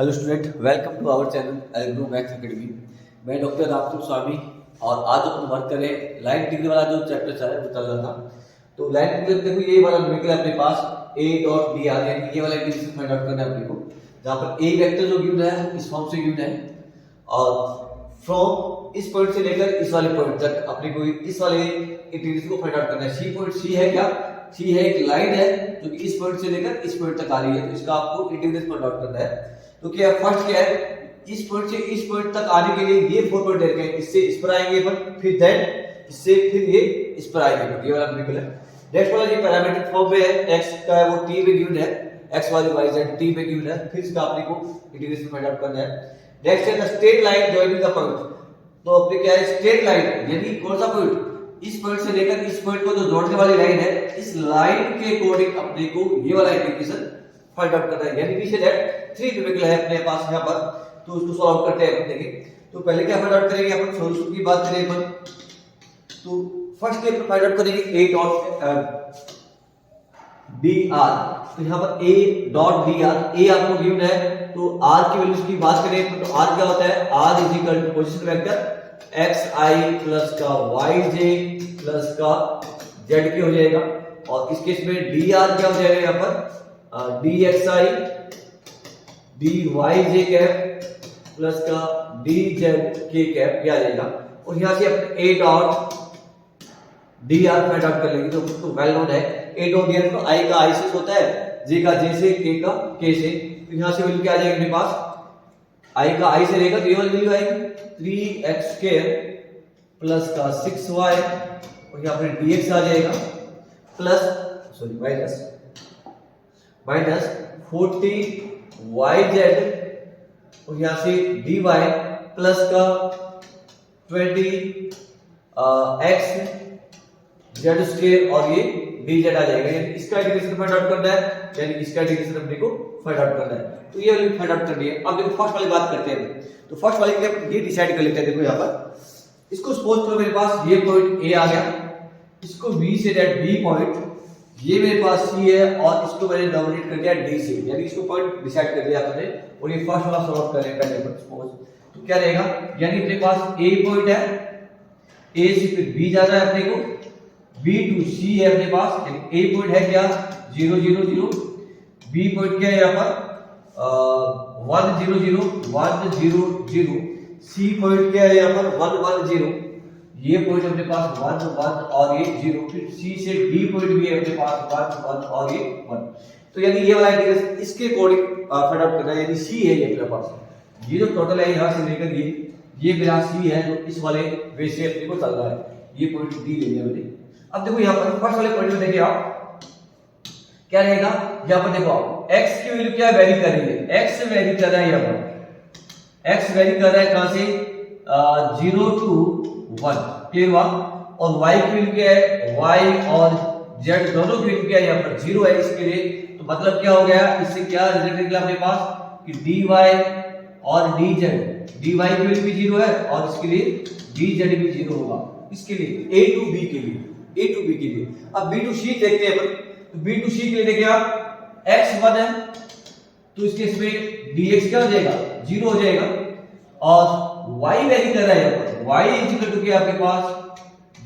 Hello student, welcome to our channel एल्ग्रो maths academy. मैं doctor Ramchandra Swami और आज अपन वर्क करें लाइन इंटीग्रल वाला जो चैप्टर चल रहा था। तो लाइन इंटीग्रल देखो, ये वाला न्यूमेरिकल अपने पास a डॉट b आ गया, ये वाला इंटीग्रल फाइंड आउट करना है अपने को, जहां पर a वेक्टर जो गिवन है इस फॉर्म से गिवन है और फ्रॉम इस पॉइंट से लेकर इस वाले पॉइंट तक अपने को इस वाले इंटीग्रल को फाइंड आउट करना है। सी पॉइंट सी है क्या? सी है एक लाइन है जो कि इस पॉइंट से लेकर इस पॉइंट तक आ रही है, तो इसका आपको इंटीग्रल फाइंड आउट करना है। तो क्या फर्स्ट क्या है, इस पॉइंट से इस पॉइंट तक आने के लिए ये 4 पॉइंट रखे हैं, इससे इस पर आएंगे अपन, फिर देन इससे फिर ये इस पर आएंगे, तो ये वाला न्यूमेरिकल है। नेक्स्ट वाला ये पैरामीट्रिक फॉर्म में है, x का है वो t में गिवन है, x y y z t में गिवन है, फिर इसका अपने को इंटीग्रेशन फाइंड आउट करना है। नेक्स्ट है the straight line joining the point. तो अपने क्या है स्ट्रेट लाइन, यानी कौन सा पॉइंट, इस पॉइंट से लेकर इस पॉइंट को जो जोड़ने वाली लाइन है, इस लाइन के अकॉर्डिंग अपने को ये वाला इंटीग्रेशन फाइंड आउट करना है। यानी वी से दैट 3 न्यूमेरिकल है अपने पास यहाँ पर, तो उसको सॉल्व करते हैं अपन। देखिए तो पहले क्या फाइंड आउट करेंगे अपन, सॉल्यूशन की बात करें अपन, तो फर्स्ट अपन फाइंड आउट करेंगे a डॉट dr। तो यहाँ पर a डॉट dr, a आपको गिवन है, तो r की वैल्यूज की बात करें तो r क्या होता है, r is equal to position vector xi plus का yj प्लस का zk हो जाएगा, और इस केस में dr क्या हो जाएगा यहाँ पर dxi dyj कैप प्लस का dzk कैप क्या आ जाएगा। और यहाँ से अपने a dot dr find out कर लेंगे, तो उसको वेल नोन है a डॉट dr तो i का i से होता है, j का j से, k का k से, तो यहाँ से वैल्यू क्या आ जाएगी अपने पास, i का i से रहेगा तो ये वाली वैल्यू आएगी 3x स्क्वायर प्लस का 6y, और यहाँ पर dx आ जाएगा प्लस माइनस 40yz, और यहाँ से dy प्लस का 20x z स्क्वायर, और ये dz आ जाएगा। यानी इसका इंटीग्रेशन फाइंड आउट करना है, यानी इसका इंटीग्रेशन अपने को फाइंड आउट करना है, तो ये वाली फाइंड आउट करनी है। अब देखो फर्स्ट वाली बात करते हैं, तो फर्स्ट वाले के लिए ये डिसाइड कर लेते हैं। देखो यहाँ पर इसको सपोज करो मेरे पास ये पॉइंट a आ गया, इसको b say that b point, ये मेरे पास c है, और इसको मैंने डोमिनेट कर दिया d से, यानी इसको पॉइंट डिसाइड कर दिया आपने, और ये फर्स्ट वाला सॉल्व कर लेंगे पहले सपोज। तो क्या रहेगा, यानी अपने पास a पॉइंट है, a से फिर b जाना है अपने को, b टू c है अपने पास, यानी a पॉइंट है क्या 0 0 0, b पॉइंट क्या है यहाँ पर 1 0 0 1 0 0, c पॉइंट क्या है यहाँ पर 1 1 0, ये पॉइंट अपने पास 1 1 और ये 0, फिर c से d पॉइंट भी है अपने पास 1 1 और ये 1। तो यानी ये वाला इंटीग्रल इसके अकॉर्डिंग फाइंड आउट करना है, यानी c है ये अपने पास, ये जो टोटल है यहाँ से लेकर ये मेरा c है जो इस वाले वे से अपने को चल रहा है, ये पॉइंट d ले लिया मैंने। अब देखो यहाँ पर फर्स्ट वाले पॉइंट में देखिए आप क्या रहेगा, यहाँ पर देखो आप x की वैल्यू क्या वेरी कर रही है, x वेरी कर रहा है, यहाँ पर x वेरी कर रहा है कहां से 0 टू 1, क्लियर हुआ। और y की वैल्यू क्या है, y और z दोनों की वैल्यू क्या है यहाँ पर 0 है, इसके लिए तो मतलब क्या हो गया, इससे क्या रिजल्ट निकला अपने पास कि dy और dz, dy की वैल्यू भी 0 है और इसके लिए dz भी 0 होगा, इसके लिए a टू b के लिए, a टू b के लिए। अब b टू c देखते हैं अपन, तो b टू c के लिए देखिए आप x 1 है, तो इसके इसमें dx क्या हो जाएगा 0 हो जाएगा, और y वैरी कर रहा है यहाँ पर, y इज इक्वल टू क्या आपके पास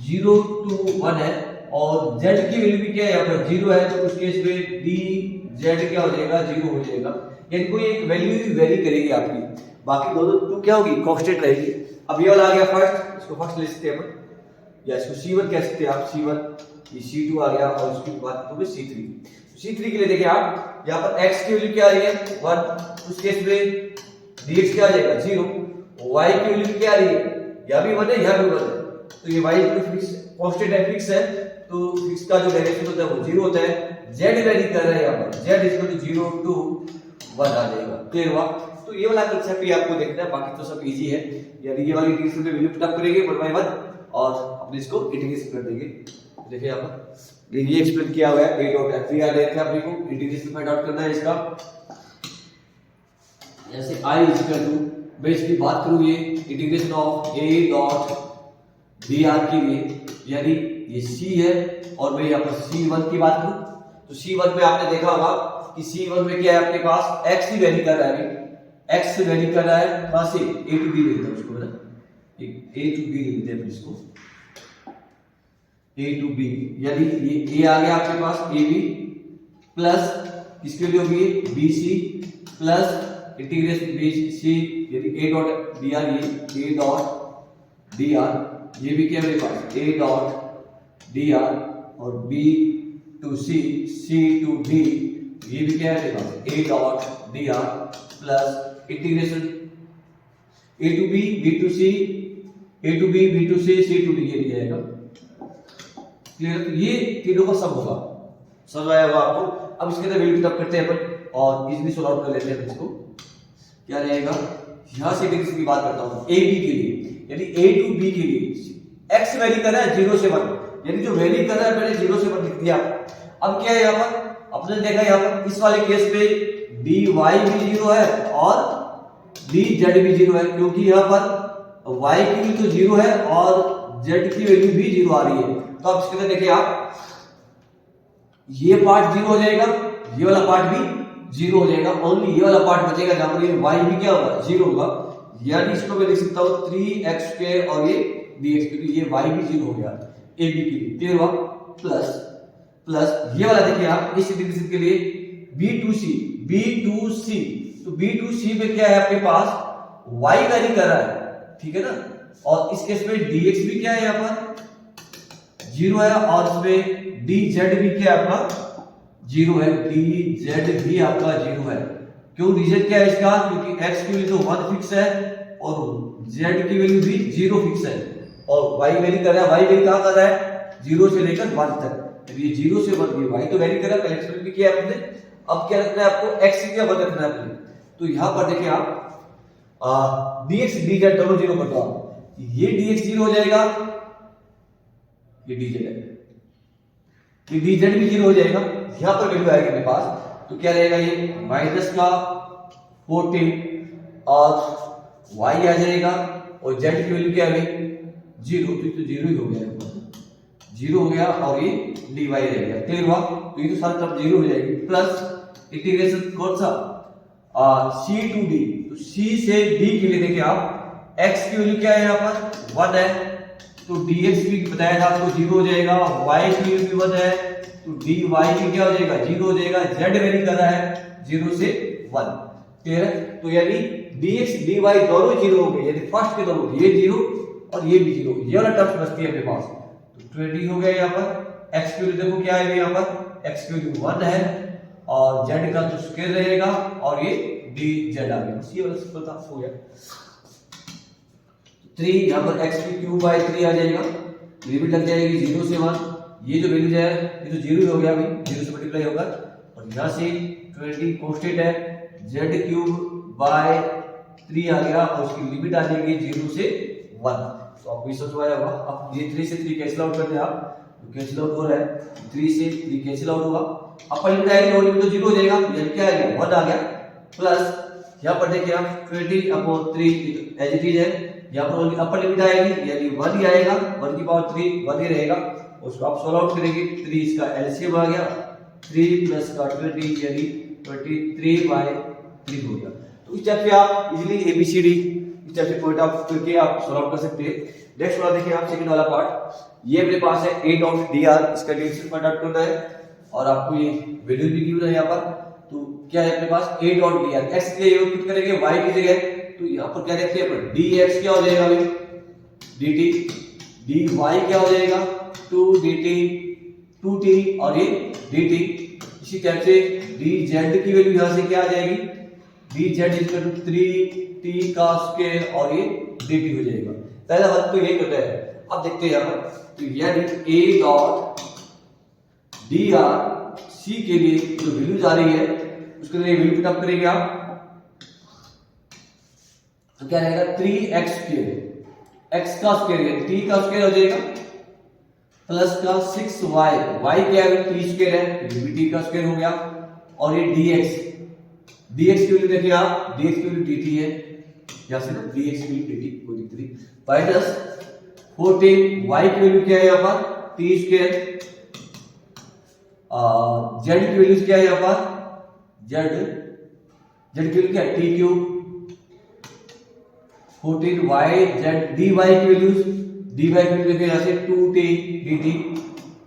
0 टू 1 है, और z की वैल्यू भी क्या है यहाँ पर 0 है, तो उस केस में dz क्या हो जाएगा 0 हो जाएगा, यानी कोई एक वैल्यू ही वेरी करेगी आपकी, बाकी दोनों तो क्या होगी कांस्टेंट रहेगी। अब ये वाला आ गया फर्स्ट, इसको फर्स्ट ले सकते हैं अपन, या इसको c1 कह सकते हैं आप, c1, ये c2 आ गया, और इसकी बात करोगे c3। c3 के लिए देखिए आप यहाँ पर x की वैल्यू क्या आ रही है 1, उस केस में dx क्या आ जाएगा 0, y की वैल्यू क्या आ रही है, यहाँ भी 1 है यहाँ भी 1 है, तो ये y फिक्स कांस्टेंट है, फिक्स है, तो फिक्स का जो डायरेक्शन होता है वो 0 होता है। z वेरी कर रहा है यहाँ पर, z is equal to 0 to 1 आ जाएगा, क्लियर हुआ। तो ये वाला कंसेप्ट भी आपको देखना है, बाकी तो सब इजी है, यानी ये वाली इंटीग्रेशन में वैल्यू पुट अप करेंगे 1 बाय 1 और अपने इसको इंटीग्रेशन कर देंगे। देखिए यहाँ पर ये एक्सप्लेन किया हुआ है, a डॉट f याद है अपने को, इंटीग्रेशन फाइंड आउट करना है इसका, जैसे i इज इक्वल टू, मैं इसकी बात करूं ये integration of a dot dr के लिए, यानी ये c है, और मैं यहाँ पर c1 की बात करूं, तो c1 में आपने देखा होगा कि C1 में क्या है आपके पास x ही वेरी कर रहा है, एक्स वैरी कर रहा है कहां से, ए टू बी लेते हैं उसको, है ना, ए टू बी लेते हैं इसको, ए टू बी, यानी ये ए आ गया आपके पास, ए बी प्लस किसके लिए होगी, B C plus integration B C, यानी ए डॉट डी आर, ये ए डॉट डी आर, ये भी क्या है मेरे पास, ए डॉट डी आर, और B to C, C to D, ये भी क्या है मेरे पास, A dot D R plus integration A to B to C, A to B to C, C to D, ये दिया जाएगा। क्लियर, तो ये तीनों का सब होगा, समझ आया होगा आपको। अब इसके अंदर वैल्यू पुटअप करते हैं अपन और इजीली सॉल्व आउट कर लेते हैं इसको। क्या रहेगा, यहां से इंटीग्रेशन की बात करता हूं, ए बी के लिए, यानी ए टू बी के लिए एक्स वैरी कर रहा है 0 से 1, यानी जो वैरी कर रहा है मैंने 0 से 1 लिख दिया। अब क्या है यहां पर, अपने देखा यहां पर इस वाले केस में डी वाई भी 0 है और डी जेड भी 0 है, क्योंकि यहां पर वाई की भी तो 0 है और जेड की वैल्यू भी 0 आ रही है। तो अब इसके अंदर देखिए आप, ये पार्ट 0 हो जाएगा, ये वाला पार्ट भी 0 हो जाएगा, ओनली ये वाला पार्ट बचेगा जहां पर ये y भी क्या होगा, 0 होगा, यानी इसको मैं लिख सकता हूं 3x² और ये dx, क्योंकि ये y भी 0 हो गया ए बी के लिए, क्लियर हुआ, प्लस प्लस ये वाला देखिए आप इस इंटीग्रेशन के लिए b2c, तो b2c में क्या है आपके पास, y वैरी कर रहा है, ठीक है ना, और इस केस में dx भी क्या है यहां पर 0 है, और इसमें dz भी क्या है आपका 0 है, dz भी आपका 0 है। क्यों, dz क्या है इसका, क्योंकि x की वैल्यू तो 1 फिक्स है और z की वैल्यू भी 0 फिक्स है, और y वैरी कर रहा है, y वैरी कहां कर रहा है 0 से लेकर 1 तक, ये 0 से 1, ये y तो वैरी कर रहा है, कलेक्शन भी किया आपने। अब क्या रखना है आपको, x की क्या बदल रखना है आपने, तो यहां पर देखिए आप dx dz दोनों 0 कर दो आप, ये dx 0 हो जाएगा, ये dz है, ये dz भी 0 हो जाएगा, यहां पर वैल्यू आएगी मेरे पास, तो क्या रहेगा, ये माइनस का 14 और y आ जाएगा, और z की वैल्यू क्या है भाई 0, तो 0 ही हो गया, 0 हो गया, और ये dy रह गया, क्लियर हुआ, तो ये तो सारी तरफ 0 हो जाएगी, प्लस इंटीग्रेशन कौन सा, c टू d, तो c से d के लिए देखिए आप x की वैल्यू क्या है यहाँ पर 1 है, तो dx भी बताया था आपको 0 हो जाएगा, y की वैल्यू 1 है, तो dy भी क्या हो जाएगा 0 हो जाएगा, z वैरी कर रहा है 0 से 1, क्लियर है, तो यानी dx dy दोनों 0 हो गए, यानी फर्स्ट के दोनों, ये 0 और ये भी 0, ये वाला टर्म्स बचती है अपने पास, तो 20 हो गया यहाँ पर, x की वैल्यू देखो क्या है यहाँ पर, x की वैल्यू 1 है और z का तो स्क्वायर रहेगा, और ये dz आ गया, ये वाला सिंपल था, हो गया 3, यहाँ पर x की क्यूब बाय 3 आ जाएगा, लिमिट लग जाएगी 0 से 1, ये जो वैल्यू है ये तो 0 ही हो गया भाई, 0 से मल्टीप्लाई होगा, और यहाँ से 20 कांस्टेंट है, z क्यूब बाय 3 आ गया, और उसकी लिमिट आ जाएगी 0 से 1, तो आपको ये समझ आया होगा। अब ये 3 से 3 कैंसिल आउट करते हैं आप, तो कैंसिल आउट हो रहा है, 3 से 3 कैंसिल आउट होगा, अपर लिमिट आएगी, लोअर लिमिट तो 0 हो जाएगा, यानी क्या आ गया 1 आ गया, प्लस यहाँ पर देखिए आप 20/3 एज इट इज है, यहाँ पर अपर लिमिट आएगी यानी 1 ही आएगा, 1 की पावर 3 1 ही रहेगा, उसको आप सॉल्व आउट करेंगे, 3 इसका एलसीएम आ गया, 3 प्लस का 20 यानी 23/3 हो गया। तो इस टाइप से आप इजीली एबीसीडी इस टाइप से पॉइंट आउट करके आप सॉल्व आउट कर सकते हैं। नेक्स्ट वाला देखिए आप, सेकंड वाला पार्ट, ये मेरे पास है a डॉट dr, इसका डिफरेंशियल फाइंड आउट करना है, और आपको ये वैल्यू भी गिवन है यहाँ पर, तो क्या है अपने पास a डॉट dr, x के लिए पुट करेंगे y की जगह, तो यहाँ पर क्या देखते हैं अपन, dx क्या हो जाएगा भाई dt, dy क्या हो जाएगा 2dt 2t, और ये dt, इसी टाइप से dz की वैल्यू यहाँ से क्या आ जाएगी, dz इक्वल टू 3t का स्क्वायर, और ये dt हो जाएगा। पहला बात तो यही करता है। अब देखते हैं यहाँ पर, तो यानी a डॉट dr c के लिए जो वैल्यू आ रही है उसके लिए वैल्यू पुट अप करेंगे आप, तो क्या रहेगा 3x स्क्वायर, x का स्क्वायर है t का स्क्वायर हो जाएगा, प्लस का 6y, y क्या है t स्क्वायर है, ये भी t का स्क्वायर हो गया, और ये dx की वैल्यू देखिए आप, dx की वैल्यू dt है, यहां से ना dx की वैल्यू dt कोई दिक्कत नहीं, माइनस 14, y की वैल्यू क्या है यहाँ पर t स्क्वायर, z की वैल्यू क्या है यहाँ पर z की वैल्यू क्या है t cube, 14 y z dy की वैल्यूज, dy की वैल्यू देखिए यहाँ से 2t dt,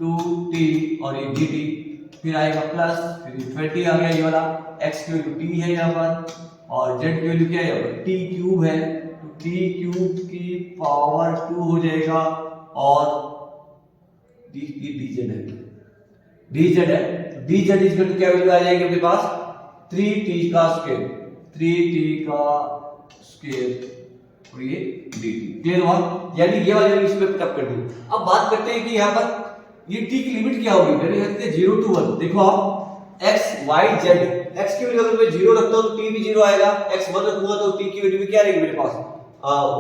2t और ये dt, फिर आएगा प्लस, फिर 20 आ गया ये वाला, x की वैल्यू t है यहाँ पर और z की वैल्यू क्या है यहाँ पर t क्यूब है, तो t क्यूब की पावर 2 हो जाएगा और dz है, dz है, dz इक्वल टू क्या वैल्यू आ जाएगी अपने पास 3t का स्क्वायर, 3t का स्क्वायर और ये dt, क्लियर हुआ? यानी ये वाली वैल्यू इसमें पुटअप कर दी। अब बात करते हैं कि यहाँ पर ये t की लिमिट क्या होगी, मैंने यहाँ दिया 0 to 1, देखो आप x y z, x की वैल्यू अगर मैं 0 रखता हूं तो t भी 0 आएगा, x 1 रखूंगा तो t की वैल्यू भी क्या रहेगी मेरे पास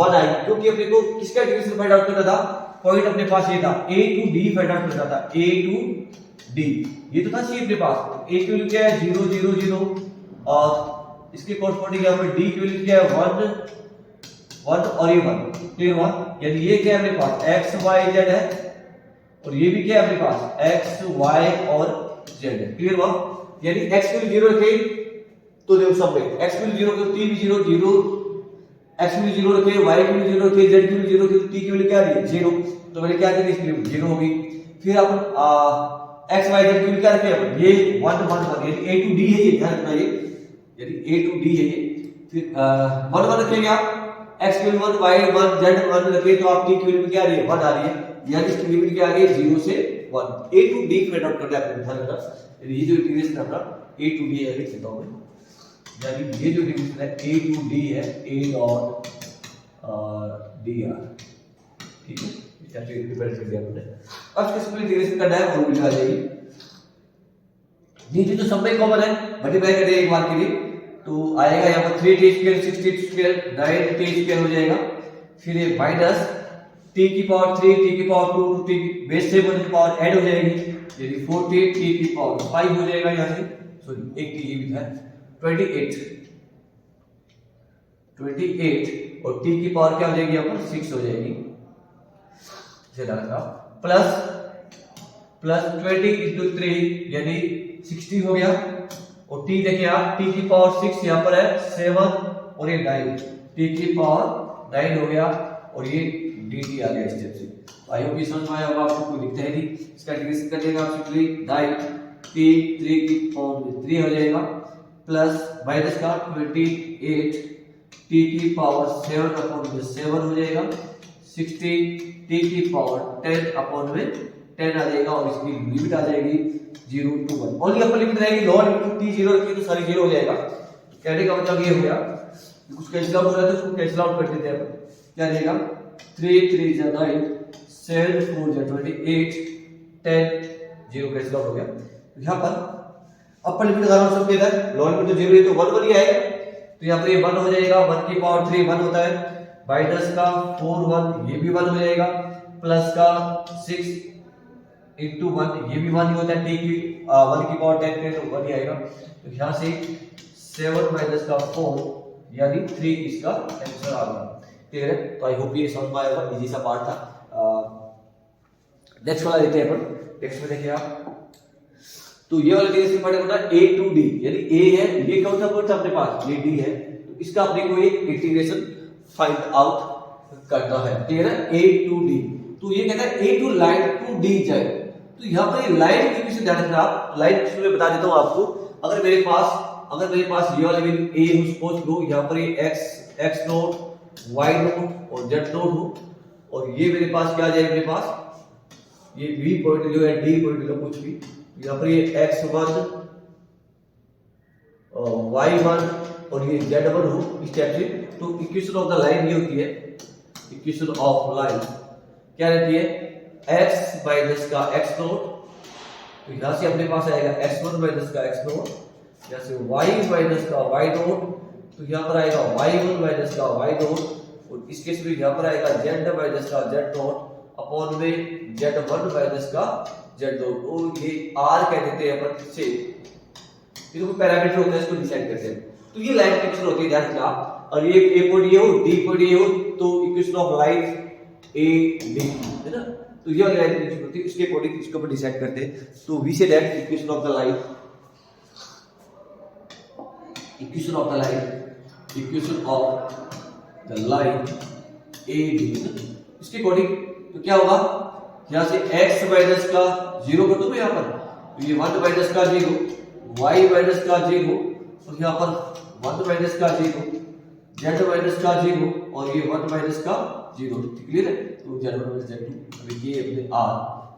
1 आएगी, क्योंकि अपने को किसका इंटीग्रेशन फाइंड आउट करना था, पॉइंट अपने पास ये था a to d find out करना था, a to d ये तो था सी अपने पास, a की वैल्यू क्या है 0 0 0 और इसके कोरस्पॉन्डिंग यहाँ पर d की वैल्यू क्या है 1 और ये 1, क्लियर हुआ? यानी ये क्या है अपने पास x y z है और ये भी क्या है अपने पास x y और z है, क्लियर हुआ? यानी x की वैल्यू 0 रखे तो देखो सब में x की वैल्यू 0 तो t भी 0 0, x की वैल्यू 0 रखे, y की वैल्यू 0 रखे, z की वैल्यू 0 रखे, तो t की वैल्यू क्या आ रही है 0, तो मैंने क्या किया इसकी वैल्यू 0 होगी। फिर अपन x y z की वैल्यू क्या रखे अपन ये 1 1 1, यानी a to d है ये, ध्यान रखना ये, यानी a to d है ये। फिर 1 1 रखेंगे आप, x की वैल्यू 1 y 1 z 1 रखे तो आप t की वैल्यू क्या आ रही है 1 आ रही है, यानी इसकी लिमिट क्या आ गई 0 से 1, a to d find out करना है आपको, ध्यान रखना ये जो इंटीग्रेशन अपना a to d है लिख देता हूं मैं, यानी ये जो इंटीग्रेशन है a to d है a डॉट dr, ठीक है, इसका रिप्रेजेंट कर दिया हमने। अब इसके सिंपल इंटीग्रेशन करना है और लिखा जाएगी नीचे तो सब में कॉमन है, मल्टीप्लाई कर देंगे एक बार के लिए तो आएगा यहाँ पर 3t square 6t square 9t square हो जाएगा, फिर ये माइनस t की पावर 3 t की पावर 2 t की बेस से की पावर ऐड हो जाएगी, यानी 40 t की पावर 5 हो जाएगा यहाँ से, सॉरी एक t ये भी था 28 और t की पावर क्या हो जाएगी यहाँ पर 6 हो जाएगी, प्लस 20 into 3 यानी 60 हो गया और t देखिए आप t की पावर 6 यहाँ पर है 7 और ये 9, t की पावर 9 हो गया और ये dt आ गया स्टेप से। आई होप ये समझ में आया होगा आपको, कोई दिक्कत है नहीं, इसका इंटीग्रेशन कर देगा आप सिंपली 9 t 3 की पावर 3 हो जाएगा प्लस माइनस का 28 t की पावर 7 अपॉन में 7 हो जाएगा, 60 t की पावर 10 अपॉन में 10 आ जाएगा और इसकी लिमिट आ जाएगी 0 to 1, ओनली अपर लिमिट रहेगी, लोअर लिमिट t 0 रखी तो सारी 0 हो जाएगा। कहने का मतलब ये हो गया कुछ कैंसिल आउट हो रहा है तो उसको कैंसिल आउट कर देते हैं, क्या रहेगा 3 3 जा 9 7 4 जा 28 10 0 कैंसिल आउट हो गया। यहाँ पर अपर लिमिट लगाना सबके इधर, लोअर लिमिट तो 0 है तो 1 1 ही आएगा, तो यहाँ पर ये 1 हो जाएगा, 1 की पावर 3 1 होता है, माइनस का 4 1 ये भी 1 हो जाएगा, प्लस का 6 into 1 ये भी 1 ही होता है, t की 1 की पावर 10 पे तो 1 ही आएगा, तो यहाँ से 7 माइनस का 4 यानी 3 इसका आंसर आ गया, क्लियर है? तो आई होप ये समझ में आया होगा, इजी सा पार्ट था। नेक्स्ट वाला लेते हैं अपन, नेक्स्ट में देखिए आप, तो ये वाला इंटीग्रेशन पार्ट होता है a to d, यानी a है ये कौन सा पार्ट अपने पास ये d है, तो इसका अपने को एक इंटीग्रेशन फाइंड आउट करना है, क्लियर है? a to d, तो ये कहता है a to line to d जाए, तो यहाँ पर ये लाइन की विषय ध्यान रखना आप, लाइन की मैं बता देता हूँ आपको, अगर मेरे पास ये वाला बिंदु a हो, सपोज लो यहाँ पर ये x नोट y नोट और z नोट हो और ये मेरे पास क्या आ जाएगा, मेरे पास ये b पॉइंट जो है d पॉइंट जो कुछ भी, यहाँ पर ये x1 y1 और ये z1 हो इस टाइप से, तो इक्वेशन ऑफ द लाइन ये होती है, इक्वेशन ऑफ लाइन क्या रहती है x माइनस का x नोट, तो यहां से अपने पास आएगा x1 माइनस का x नोट, यहां से y माइनस का y नोट, तो यहां पर आएगा y1 माइनस का y नोट और इस केस में यहां पर आएगा z माइनस का z नोट अपॉन में z1 माइनस का z नोट, और ये r कह देते हैं अपन से, ये तो पैरामीटर होता है इसको डिसाइड करते हैं, तो ये लाइन इक्वेशन होती है, ध्यान रखना आप, और ये a पॉइंट ये हो d पॉइंट ये हो, तो equation of line a d है ना, तो ये वाली लाइन इक्वेशन होती है, इसके अकॉर्डिंग इसको अपन डिसाइड करते हैं, तो we say that equation of the line the line A D, इसके अकॉर्डिंग तो क्या होगा, यहाँ से x माइनस का 0 कर दूं मैं यहाँ पर, तो ये 1 माइनस का 0, y माइनस का 0 और यहाँ पर 1 माइनस का 0, z माइनस का 0 और ये 1 माइनस का 0, क्लियर है। तो z माइनस z2, अभी ये अपने r,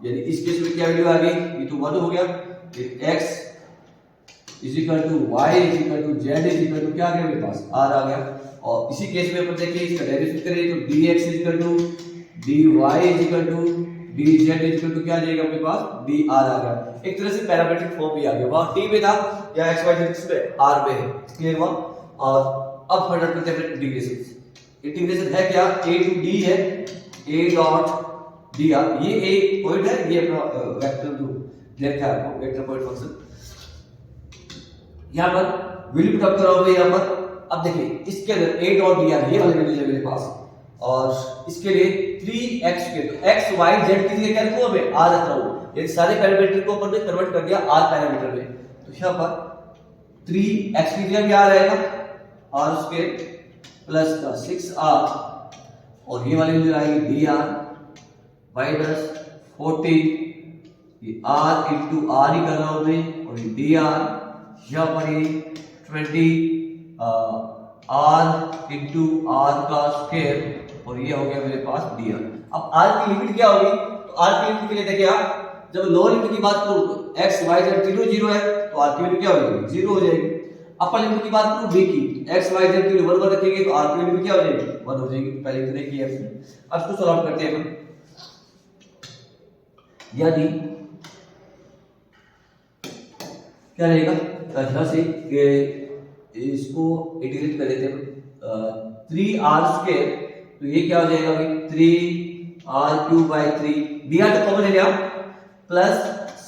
यानी इस केस में क्या वैल्यू आ गई, ये तो 1 हो गया, फिर x is equal to Y is equal to Z is equal to क्या आ गया मेरे पास, r आ गया। और इसी केस में अपन देखिए इसका डेरिवेटिव करें तो dx is equal to dy is equal to dz is equal to क्या आ जाएगा अपने पास, dr आ गया। एक तरह से पैरामीट्रिक फॉर्म भी आ गया, वहां t में था या x y z में r में है, क्लियर हुआ। और अब फाइंड आउट करते हैं इंटीग्रेशन। इंटीग्रेशन है क्या, a टू d है, a डॉट dr, ये एक पॉइंट है, ये अपना वेक्टर जो लिखा है आपको वेक्टर पॉइंट फंक्शन, यहाँ पर वैल्यू पुट अप कराओगे यहाँ पर। अब देखिए इसके अंदर a डॉट dr ये वाले वैल्यू है मेरे पास, और इसके लिए 3x के तो x y z की जगह क्या रखूं मैं, r रख रहा हूं, ये सारे पैरामीटर को अपन ने कन्वर्ट कर दिया r पैरामीटर में। तो यहाँ पर 3x की जगह क्या रहेगा, r स्क्वायर प्लस का 6r और ये वाली वैल्यू आएगी dr माइनस 14, ये r इंटू r ही कर रहा हूं मैं, और ये dr यहाँ पर ये 20 r इंटू r का स्क्वायर और ये हो गया मेरे पास dr। अब r की लिमिट क्या होगी, तो r की लिमिट के लिए देखिए आप, जब लोअर लिमिट की बात करूं तो x y z 0 0 है तो r की वैल्यू क्या हो जाएगी, 0 हो जाएगी। अपर लिमिट की बात करूं b की, x y z की वैल्यू 1 1 रखेंगे तो r की वैल्यू क्या हो जाएगी, 1 हो जाएगी। पहले इतने की है, अब इसको सॉल्व करते हैं अपन। यदि क्या रहेगा, यहां से इसको इंटीग्रेट कर देते हैं 3r स्क्वायर, तो ये क्या हो जाएगा भाई 3r³ बाई 3, dr तो कॉमन ले लिया, प्लस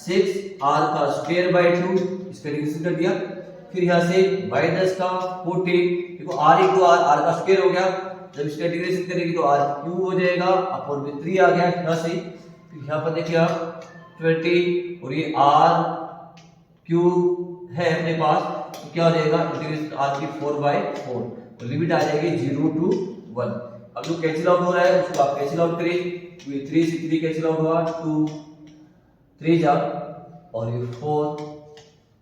6r का स्क्वायर बाई 2, इसका इंटीग्रेशन कर दिया। फिर यहां से माइनस का 14, देखो r इंटू r का स्क्वायर हो गया, जब इसका इंटीग्रेशन करेंगे तो r³ हो जाएगा, अपॉन में 3 आ गया यहां से। फिर यहां पर देखिए आप 20 और ये r³ है अपने पास, तो क्या हो जाएगा इंटीग्रेशन r⁴/4, तो लिमिट आ जाएगी 0 to 1। अब जो कैंसिल आउट हो रहा है उसको आप कैंसिल आउट करिए, तो ये 3 से 3 कैंसिल आउट हुआ, 2 3 जा और ये 4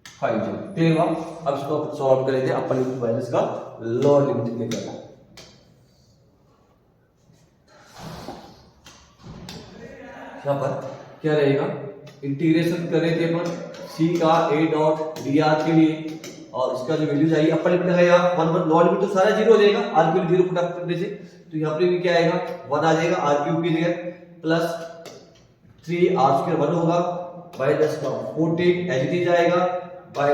5 जा, क्लियर हुआ। अब इसको आप सॉल्व कर लेते हैं, अपर लिमिट माइनस का लोअर लिमिट निकलेगा। यहाँ पर क्या रहेगा, इंटीग्रेशन कर रहे थे अपन c का a डॉट dr के लिए, और इसका जो वैल्यू आएगी अपर लिमिट है यहाँ 1 1, लोअर लिमिट तो सारा 0 हो जाएगा, r की 0 पुट अप करने से, तो यहाँ पे भी क्या आएगा 1 आ जाएगा, r³ की जगह प्लस 3r² 1 होगा, माइनस का 14 एज इट इज आएगा, बाय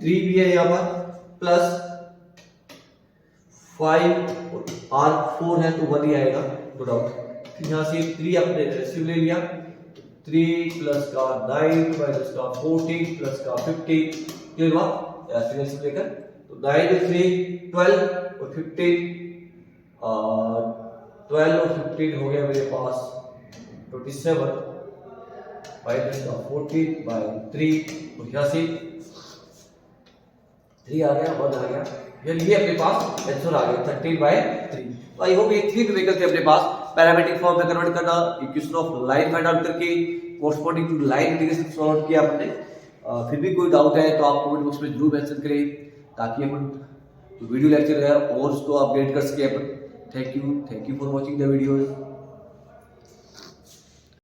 3 भी है यहाँ पर, प्लस 5 r4 है तो 1 ही आएगा, नो डाउट। फिर यहाँ से 3 अपने रेसिव ले लिया, 3 प्लस का 9 माइनस का 14 प्लस का 15, क्लियर हुआ, रेसिव लेकर तो 9 3 12 और 15 12 और 15 हो गया मेरे पास 27 माइनस का 14 बाय 3, और यहाँ से 3 आ गया, 1 आ गया, ये अपने पास आंसर आ गया 13/3। तो आई होप ये 3 न्यूमेरिकल थे अपने पास, पैरामीट्रिक फॉर्म में कन्वर्ट करना, equation of line find out करके corresponding to line integration solve किया हमने। फिर भी कोई डाउट है तो आप कमेंट बॉक्स में जरूर मेंशन करें, ताकि अपन वीडियो लेक्चर है और उसको अपडेट कर सके अपन। Thank you for watching the video.